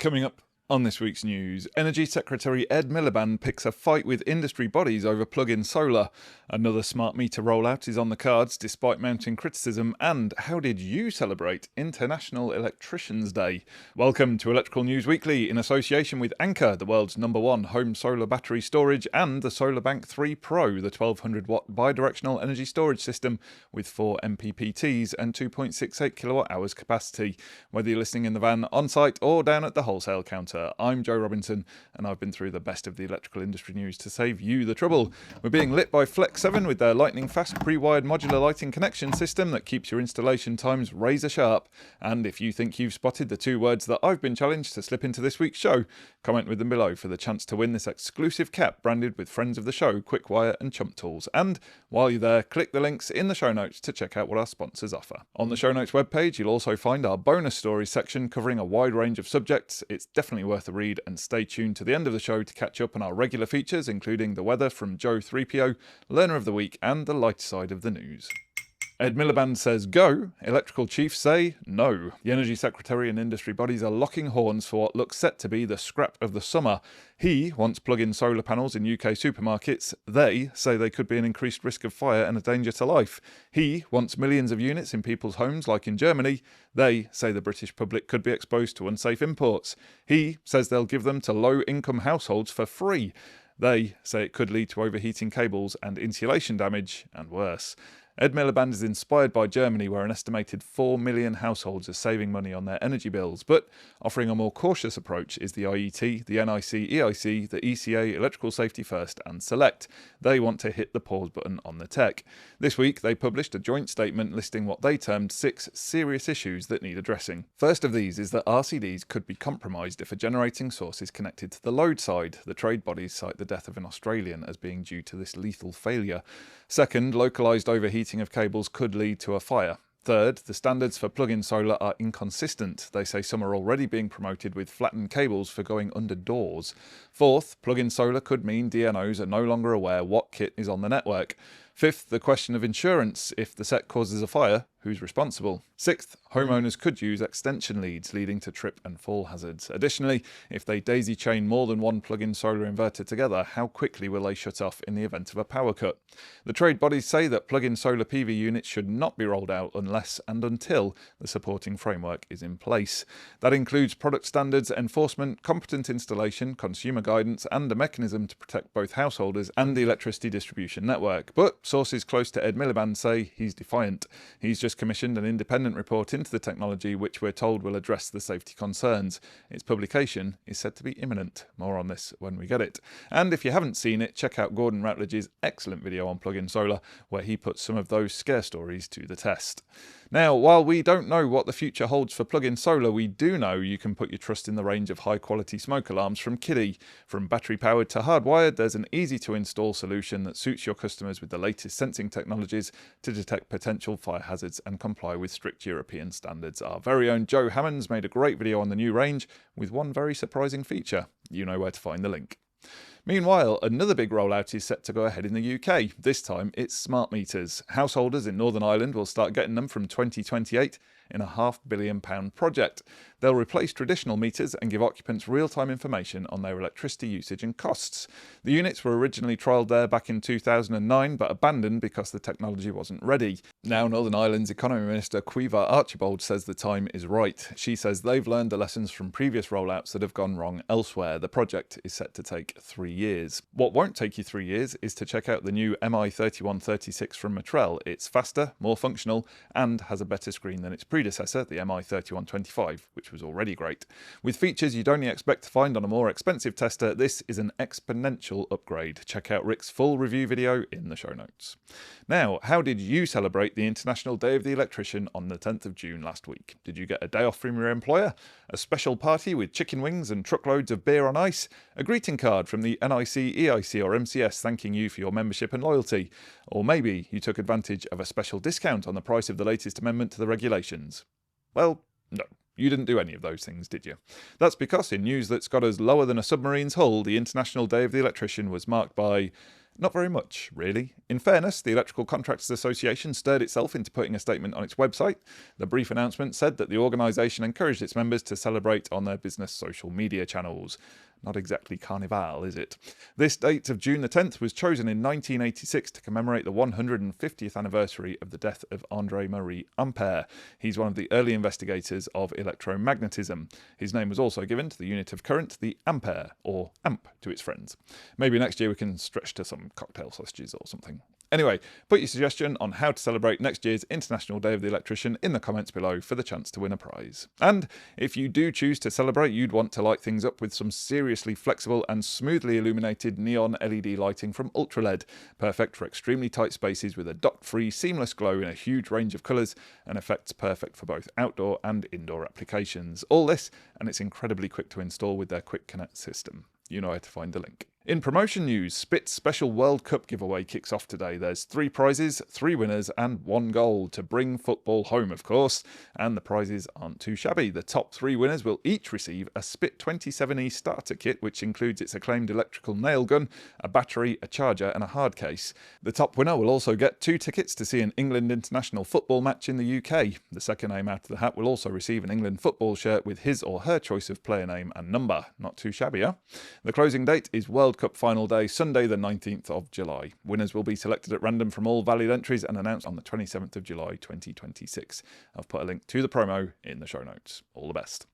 Coming up on this week's news, Energy Secretary Ed Miliband picks a fight with industry bodies over plug-in solar. Another smart meter rollout is on the cards despite mounting criticism. And how did you celebrate International Electricians Day? Welcome to Electrical News Weekly in association with Anker, the world's #1 home solar battery storage, and the SolarBank 3 Pro, the 1200 watt bidirectional energy storage system with 4 MPPTs and 2.68 kilowatt hours capacity. Whether you're listening in the van, on site, or down at the wholesale counter, I'm Joe Robinson, and I've been through the best of the electrical industry news to save you the trouble. We're being lit by Flex 7 with their lightning-fast pre-wired modular lighting connection system that keeps your installation times razor sharp. And if you think you've spotted the 2 words that I've been challenged to slip into this week's show, comment with them below for the chance to win this exclusive cap branded with friends of the show, Quickwire and ChumpTools. And while you're there, click the links in the show notes to check out what our sponsors offer. On the show notes webpage, you'll also find our bonus stories section covering a wide range of subjects. It's definitely worth a read, and stay tuned to the end of the show to catch up on our regular features, including the weather from Joe 3PO, Learner of the Week, and the light side of the news. Ed Miliband says go, electrical chiefs say no. The Energy Secretary and industry bodies are locking horns for what looks set to be the scrap of the summer. He wants plug-in solar panels in UK supermarkets. They say they could be an increased risk of fire and a danger to life. He wants millions of units in people's homes like in Germany. They say the British public could be exposed to unsafe imports. He says they'll give them to low-income households for free. They say it could lead to overheating cables and insulation damage, and worse. Ed Miliband is inspired by Germany, where an estimated 4 million households are saving money on their energy bills, but offering a more cautious approach is the IET, the NIC, EIC, the ECA, Electrical Safety First and Select. They want to hit the pause button on the tech. This week they published a joint statement listing what they termed 6 serious issues that need addressing. First of these is that RCDs could be compromised if a generating source is connected to the load side. The trade bodies cite the death of an Australian as being due to this lethal failure. Second, localised overheating of cables could lead to a fire. Third, the standards for plug-in solar are inconsistent. They say some are already being promoted with flattened cables for going under doors. Fourth, plug-in solar could mean DNOs are no longer aware what kit is on the network. Fifth, the question of insurance. If the set causes a fire, who's responsible? Sixth, homeowners could use extension leads, leading to trip and fall hazards. Additionally, if they daisy chain more than one plug-in solar inverter together, how quickly will they shut off in the event of a power cut? The trade bodies say that plug-in solar PV units should not be rolled out unless and until the supporting framework is in place. That includes product standards, enforcement, competent installation, consumer guidance, and a mechanism to protect both householders and the electricity distribution network. But sources close to Ed Miliband say he's defiant. He's just commissioned an independent report into the technology which we're told will address the safety concerns. Its publication is said to be imminent. More on this when we get it. And if you haven't seen it, check out Gordon Ratledge's excellent video on plug-in solar, where he puts some of those scare stories to the test. Now, while we don't know what the future holds for plug-in solar, we do know you can put your trust in the range of high-quality smoke alarms from Kiddy. From battery-powered to hardwired, there's an easy-to-install solution that suits your customers with the latest sensing technologies to detect potential fire hazards and comply with strict European standards. Our very own Joe Hammonds made a great video on the new range with one very surprising feature. You know where to find the link. Meanwhile, another big rollout is set to go ahead in the UK. This time it's smart meters. Householders in Northern Ireland will start getting them from 2028 in a £500 million project. They'll replace traditional meters and give occupants real-time information on their electricity usage and costs. The units were originally trialled there back in 2009 but abandoned because the technology wasn't ready. Now Northern Ireland's Economy Minister Quickwire Archibald says the time is right. She says they've learned the lessons from previous rollouts that have gone wrong elsewhere. The project is set to take 3 years. What won't take you 3 years is to check out the new MI3136 from Matrel. It's faster, more functional, and has a better screen than its predecessor, the MI3125, which was already great. With features you'd only expect to find on a more expensive tester, this is an exponential upgrade. Check out Rick's full review video in the show notes. Now, how did you celebrate the International Day of the Electrician on the 10th of June last week? Did you get a day off from your employer? A special party with chicken wings and truckloads of beer on ice? A greeting card from the NIC, EIC or MCS thanking you for your membership and loyalty? Or maybe you took advantage of a special discount on the price of the latest amendment to the regulations? Well, no. You didn't do any of those things, did you? That's because in news that's got us lower than a submarine's hull, the International Day of the Electrician was marked by Not very much, really. In fairness, the Electrical Contractors Association stirred itself into putting a statement on its website. The brief announcement said that the organisation encouraged its members to celebrate on their business social media channels. Not exactly Carnival, is it? This date of June the 10th was chosen in 1986 to commemorate the 150th anniversary of the death of André-Marie Ampère. He's one of the early investigators of electromagnetism. His name was also given to the unit of current, the ampere, or amp to its friends. Maybe next year we can stretch to some cocktail sausages or something. Anyway, put your suggestion on how to celebrate next year's International Day of the Electrician in the comments below for the chance to win a prize. And if you do choose to celebrate, you'd want to light things up with some seriously flexible and smoothly illuminated neon LED lighting from Ultraled, perfect for extremely tight spaces with a dot-free seamless glow in a huge range of colours and effects perfect for both outdoor and indoor applications. All this, and it's incredibly quick to install with their Quick Connect system. You know where to find the link. In promotion news, Spit's special World Cup giveaway kicks off today. There's 3 prizes, 3 winners and 1 goal to bring football home, of course. And the prizes aren't too shabby. The top 3 winners will each receive a Spit 27E starter kit, which includes its acclaimed electrical nail gun, a battery, a charger and a hard case. The top winner will also get 2 tickets to see an England international football match in the UK. The second name out of the hat will also receive an England football shirt with his or her choice of player name and number. Not too shabby, huh? The closing date is World Cup final day, Sunday the 19th of July. Winners will be selected at random from all valid entries and announced on the 27th of July 2026. I've put a link to the promo in the show notes. All the best.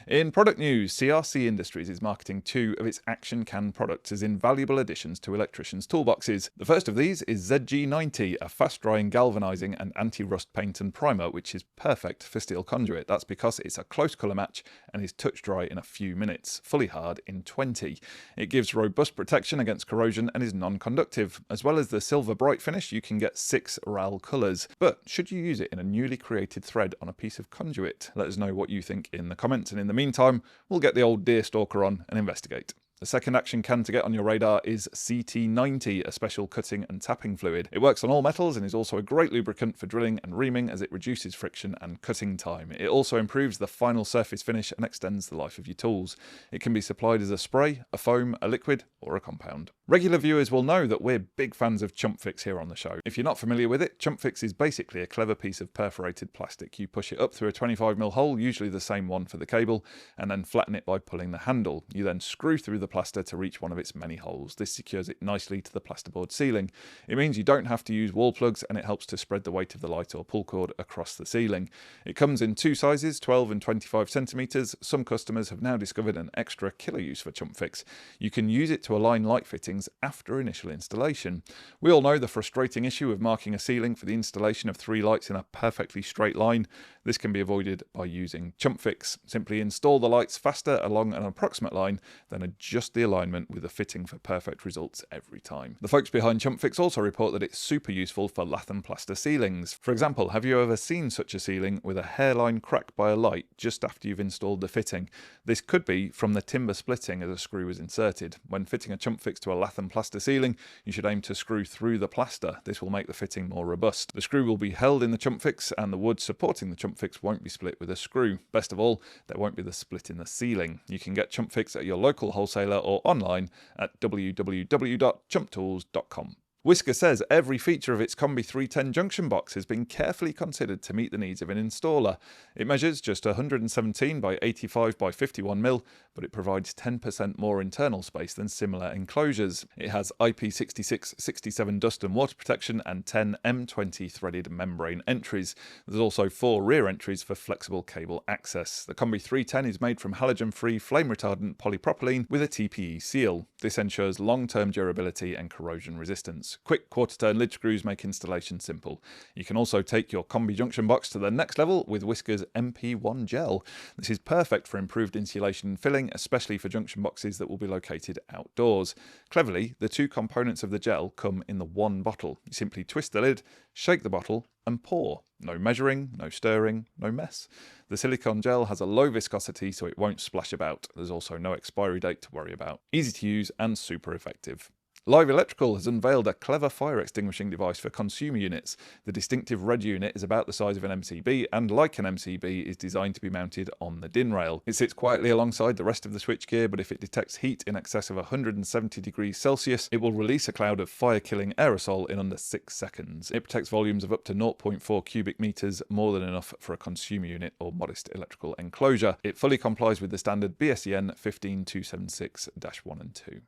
In product news, CRC Industries is marketing 2 of its Action Can products as invaluable additions to electricians' toolboxes. The first of these is ZG90, a fast-drying galvanising and anti-rust paint and primer, which is perfect for steel conduit. That's because it's a close colour match and is touch dry in a few minutes, fully hard in 20. It gives robust protection against corrosion and is non-conductive. As well as the silver bright finish, you can get 6 RAL colours. But should you use it in a newly created thread on a piece of conduit? Let us know what you think in the comments, and in the meantime, we'll get the old deerstalker on and investigate. The second Action Can to get on your radar is CT90, a special cutting and tapping fluid. It works on all metals and is also a great lubricant for drilling and reaming as it reduces friction and cutting time. It also improves the final surface finish and extends the life of your tools. It can be supplied as a spray, a foam, a liquid, or a compound. Regular viewers will know that we're big fans of ChumpFix here on the show. If you're not familiar with it, ChumpFix is basically a clever piece of perforated plastic. You push it up through a 25mm hole, usually the same one for the cable, and then flatten it by pulling the handle. You then screw through the plaster to reach one of its many holes. This secures it nicely to the plasterboard ceiling. It means you don't have to use wall plugs, and it helps to spread the weight of the light or pull cord across the ceiling. It comes in 2 sizes, 12 and 25 centimeters. Some customers have now discovered an extra killer use for ChumpFix. You can use it to align light fittings after initial installation. We all know the frustrating issue of marking a ceiling for the installation of 3 lights in a perfectly straight line. This can be avoided by using ChumpFix. Simply install the lights faster along an approximate line, then adjust the alignment with a fitting for perfect results every time. The folks behind ChumpFix also report that it's super useful for lath and plaster ceilings. For example, have you ever seen such a ceiling with a hairline crack by a light just after you've installed the fitting? This could be from the timber splitting as a screw was inserted. When fitting a ChumpFix to a lath and plaster ceiling, you should aim to screw through the plaster. This will make the fitting more robust. The screw will be held in the ChumpFix and the wood supporting the ChumpFix won't be split with a screw. Best of all, there won't be the split in the ceiling. You can get ChumpFix at your local wholesaler or online at www.chumptools.com. Wiska says every feature of its Combi 310 junction box has been carefully considered to meet the needs of an installer. It measures just 117 by 85 by 51mm, but it provides 10% more internal space than similar enclosures. It has IP66-67 dust and water protection and 10 M20 threaded membrane entries. There's also 4 rear entries for flexible cable access. The Combi 310 is made from halogen-free flame-retardant polypropylene with a TPE seal. This ensures long-term durability and corrosion resistance. Quick quarter-turn lid screws make installation simple. You can also take your Combi junction box to the next level with Wiska's MP1 gel. This is perfect for improved insulation and filling, especially for junction boxes that will be located outdoors. Cleverly, the 2 components of the gel come in the one bottle. You simply twist the lid, shake the bottle, and pour. No measuring, no stirring, no mess. The silicone gel has a low viscosity so it won't splash about. There's also no expiry date to worry about. Easy to use and super effective. Live Electrical has unveiled a clever fire extinguishing device for consumer units. The distinctive red unit is about the size of an MCB and, like an MCB, is designed to be mounted on the DIN rail. It sits quietly alongside the rest of the switchgear, but if it detects heat in excess of 170 degrees Celsius, it will release a cloud of fire-killing aerosol in under 6 seconds. It protects volumes of up to 0.4 cubic meters, more than enough for a consumer unit or modest electrical enclosure. It fully complies with the standard BSEN 15276-1 and 2.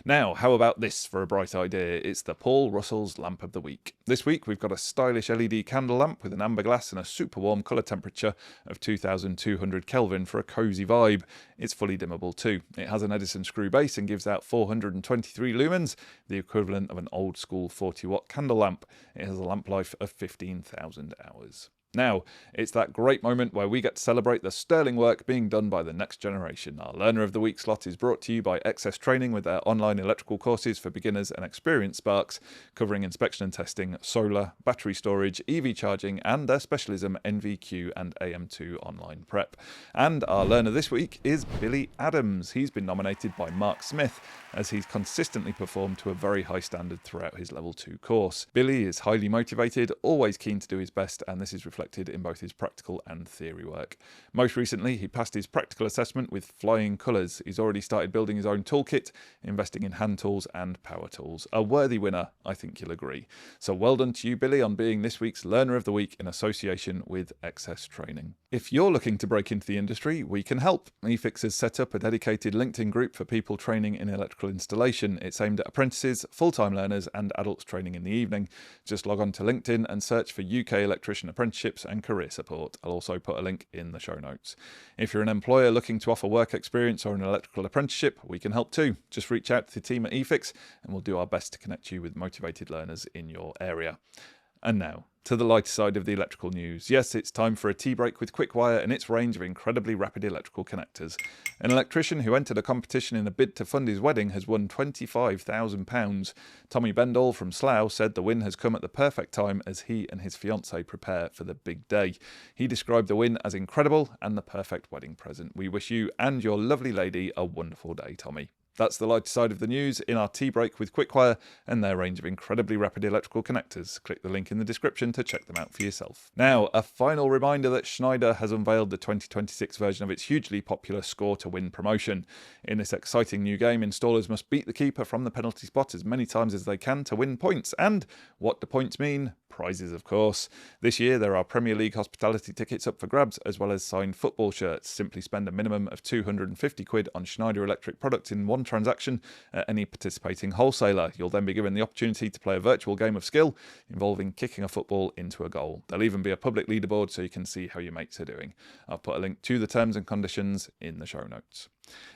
Now, how about this for a bright idea? It's the Paul Russell's Lamp of the Week. This week we've got a stylish LED candle lamp with an amber glass and a super warm colour temperature of 2200 Kelvin for a cosy vibe. It's fully dimmable too. It has an Edison screw base and gives out 423 lumens, the equivalent of an old school 40-watt candle lamp. It has a lamp life of 15,000 hours. Now, it's that great moment where we get to celebrate the sterling work being done by the next generation. Our Learner of the Week slot is brought to you by XS Training with their online electrical courses for beginners and experienced sparks, covering inspection and testing, solar, battery storage, EV charging, and their specialism NVQ and AM2 online prep. And our learner this week is Billy Adams. He's been nominated by Mark Smith as he's consistently performed to a very high standard throughout his level 2 course. Billy is highly motivated, always keen to do his best, and this is reflected in both his practical and theory work. Most recently, he passed his practical assessment with flying colours. He's already started building his own toolkit, investing in hand tools and power tools. A worthy winner, I think you'll agree. So well done to you, Billy, on being this week's Learner of the Week in association with XS Training. If you're looking to break into the industry, we can help. eFIXX has set up a dedicated LinkedIn group for people training in electrical installation. It's aimed at apprentices, full-time learners and adults training in the evening. Just log on to LinkedIn and search for UK electrician apprenticeships and career support. I'll also put a link in the show notes. If you're an employer looking to offer work experience or an electrical apprenticeship, we can help too. Just reach out to the team at eFIXX and we'll do our best to connect you with motivated learners in your area. And now, to the lighter side of the electrical news. Yes, it's time for a tea break with Quickwire and its range of incredibly rapid electrical connectors. An electrician who entered a competition in a bid to fund his wedding has won £25,000. Tommy Bendall from Slough said the win has come at the perfect time as he and his fiancée prepare for the big day. He described the win as incredible and the perfect wedding present. We wish you and your lovely lady a wonderful day, Tommy. That's the lighter side of the news in our tea break with Quickwire and their range of incredibly rapid electrical connectors. Click the link in the description to check them out for yourself. Now, a final reminder that Schneider has unveiled the 2026 version of its hugely popular Score to Win promotion. In this exciting new game, installers must beat the keeper from the penalty spot as many times as they can to win points. And what do points mean? Prizes, of course. This year there are Premier League hospitality tickets up for grabs as well as signed football shirts. Simply spend a minimum of £250 on Schneider electric products in one transaction at any participating wholesaler. You'll then be given the opportunity to play a virtual game of skill involving kicking a football into a goal. There'll even be a public leaderboard so you can see how your mates are doing. I'll put a link to the terms and conditions in the show notes.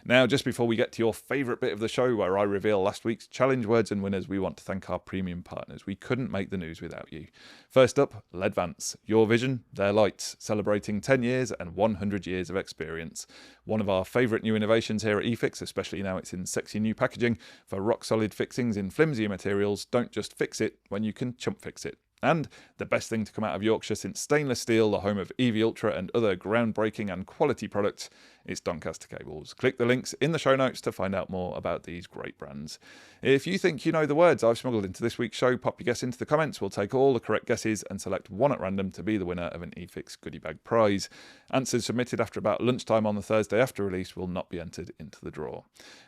Now, just before we get to your favourite bit of the show where I reveal last week's challenge words and winners, we want to thank our premium partners. We couldn't make the news without you. First up, Ledvance. Your vision, their lights, celebrating 10 years and 100 years of experience. One of our favourite new innovations here at eFIXX, especially now it's in sexy new packaging for rock-solid fixings in flimsier materials. Don't just fix it when you can ChumpFix it. And the best thing to come out of Yorkshire since stainless steel, the home of EV Ultra and other groundbreaking and quality products, is Doncaster Cables. Click the links in the show notes to find out more about these great brands. If you think you know the words I've smuggled into this week's show, pop your guess into the comments. We'll take all the correct guesses and select one at random to be the winner of an eFIXX goodie bag prize. Answers submitted after about lunchtime on the Thursday after release will not be entered into the draw.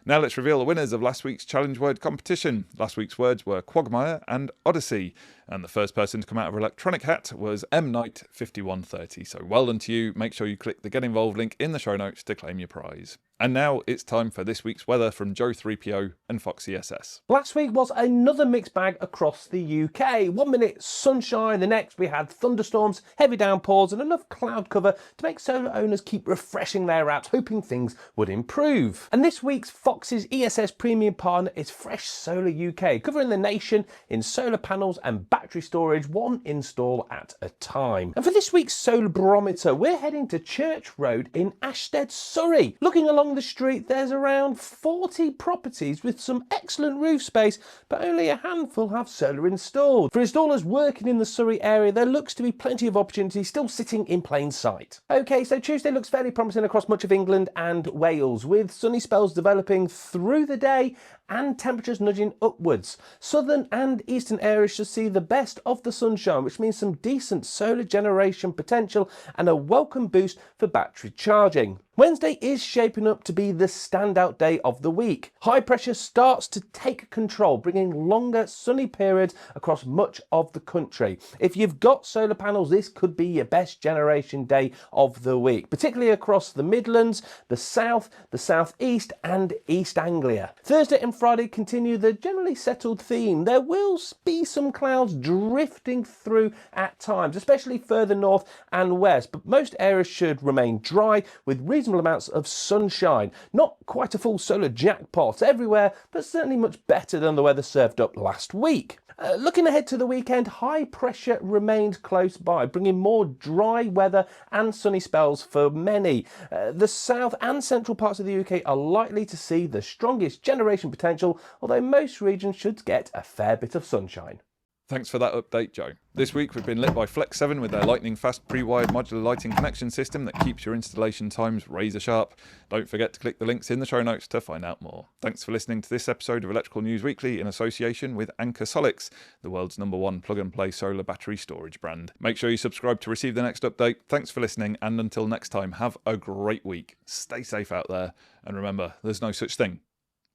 Now let's reveal the winners of last week's challenge word competition. Last week's words were quagmire and Odyssey, and the first person to come out of our electronic hat was MKnight5130. So well done to you. Make sure you click the Get Involved link in the show notes to claim your prize. And now it's time for this week's weather from Joe 3PO and Foxy SS. Last week was another mixed bag across the UK. 1 minute sunshine, the next we had thunderstorms, heavy downpours and enough cloud cover to make solar owners keep refreshing their apps, hoping things would improve. And this week's Fox's ESS premium partner is Fresh Solar UK, covering the nation in solar panels and battery storage, one install at a time. And for this week's solar barometer, we're heading to Church Road in Ashstead, Surrey, looking along along the street there's around 40 properties with some excellent roof space, but only a handful have solar installed. For installers working in the Surrey area, there looks to be plenty of opportunity still sitting in plain sight. Okay, so Tuesday looks fairly promising across much of England and Wales, with sunny spells developing through the day and temperatures nudging upwards. Southern and eastern areas should see the best of the sunshine, which means some decent solar generation potential and a welcome boost for battery charging. Wednesday is shaping up to be the standout day of the week. High pressure starts to take control, bringing longer sunny periods across much of the country. If you've got solar panels, this could be your best generation day of the week, particularly across the Midlands, the South, the South East and East Anglia. Thursday and Friday continue the generally settled theme. There will be some clouds drifting through at times, especially further north and west, but most areas should remain dry with reasonable amounts of sunshine. Not quite a full solar jackpot everywhere, but certainly much better than the weather served up last week. Looking ahead to the weekend, high pressure remains close by, bringing more dry weather and sunny spells for many. The south and central parts of the UK are likely to see the strongest generation potential, although most regions should get a fair bit of sunshine. Thanks for that update, Joe. This week we've been lit by Flex 7 with their lightning fast pre-wired modular lighting connection system that keeps your installation times razor sharp. Don't forget to click the links in the show notes to find out more. Thanks for listening to this episode of Electrical News Weekly in association with Anker Solix, the world's #1 plug-and-play solar battery storage brand. Make sure you subscribe to receive the next update. Thanks for listening, and until next time, have a great week. Stay safe out there, and remember, there's no such thing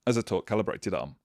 as a torque calibrated arm.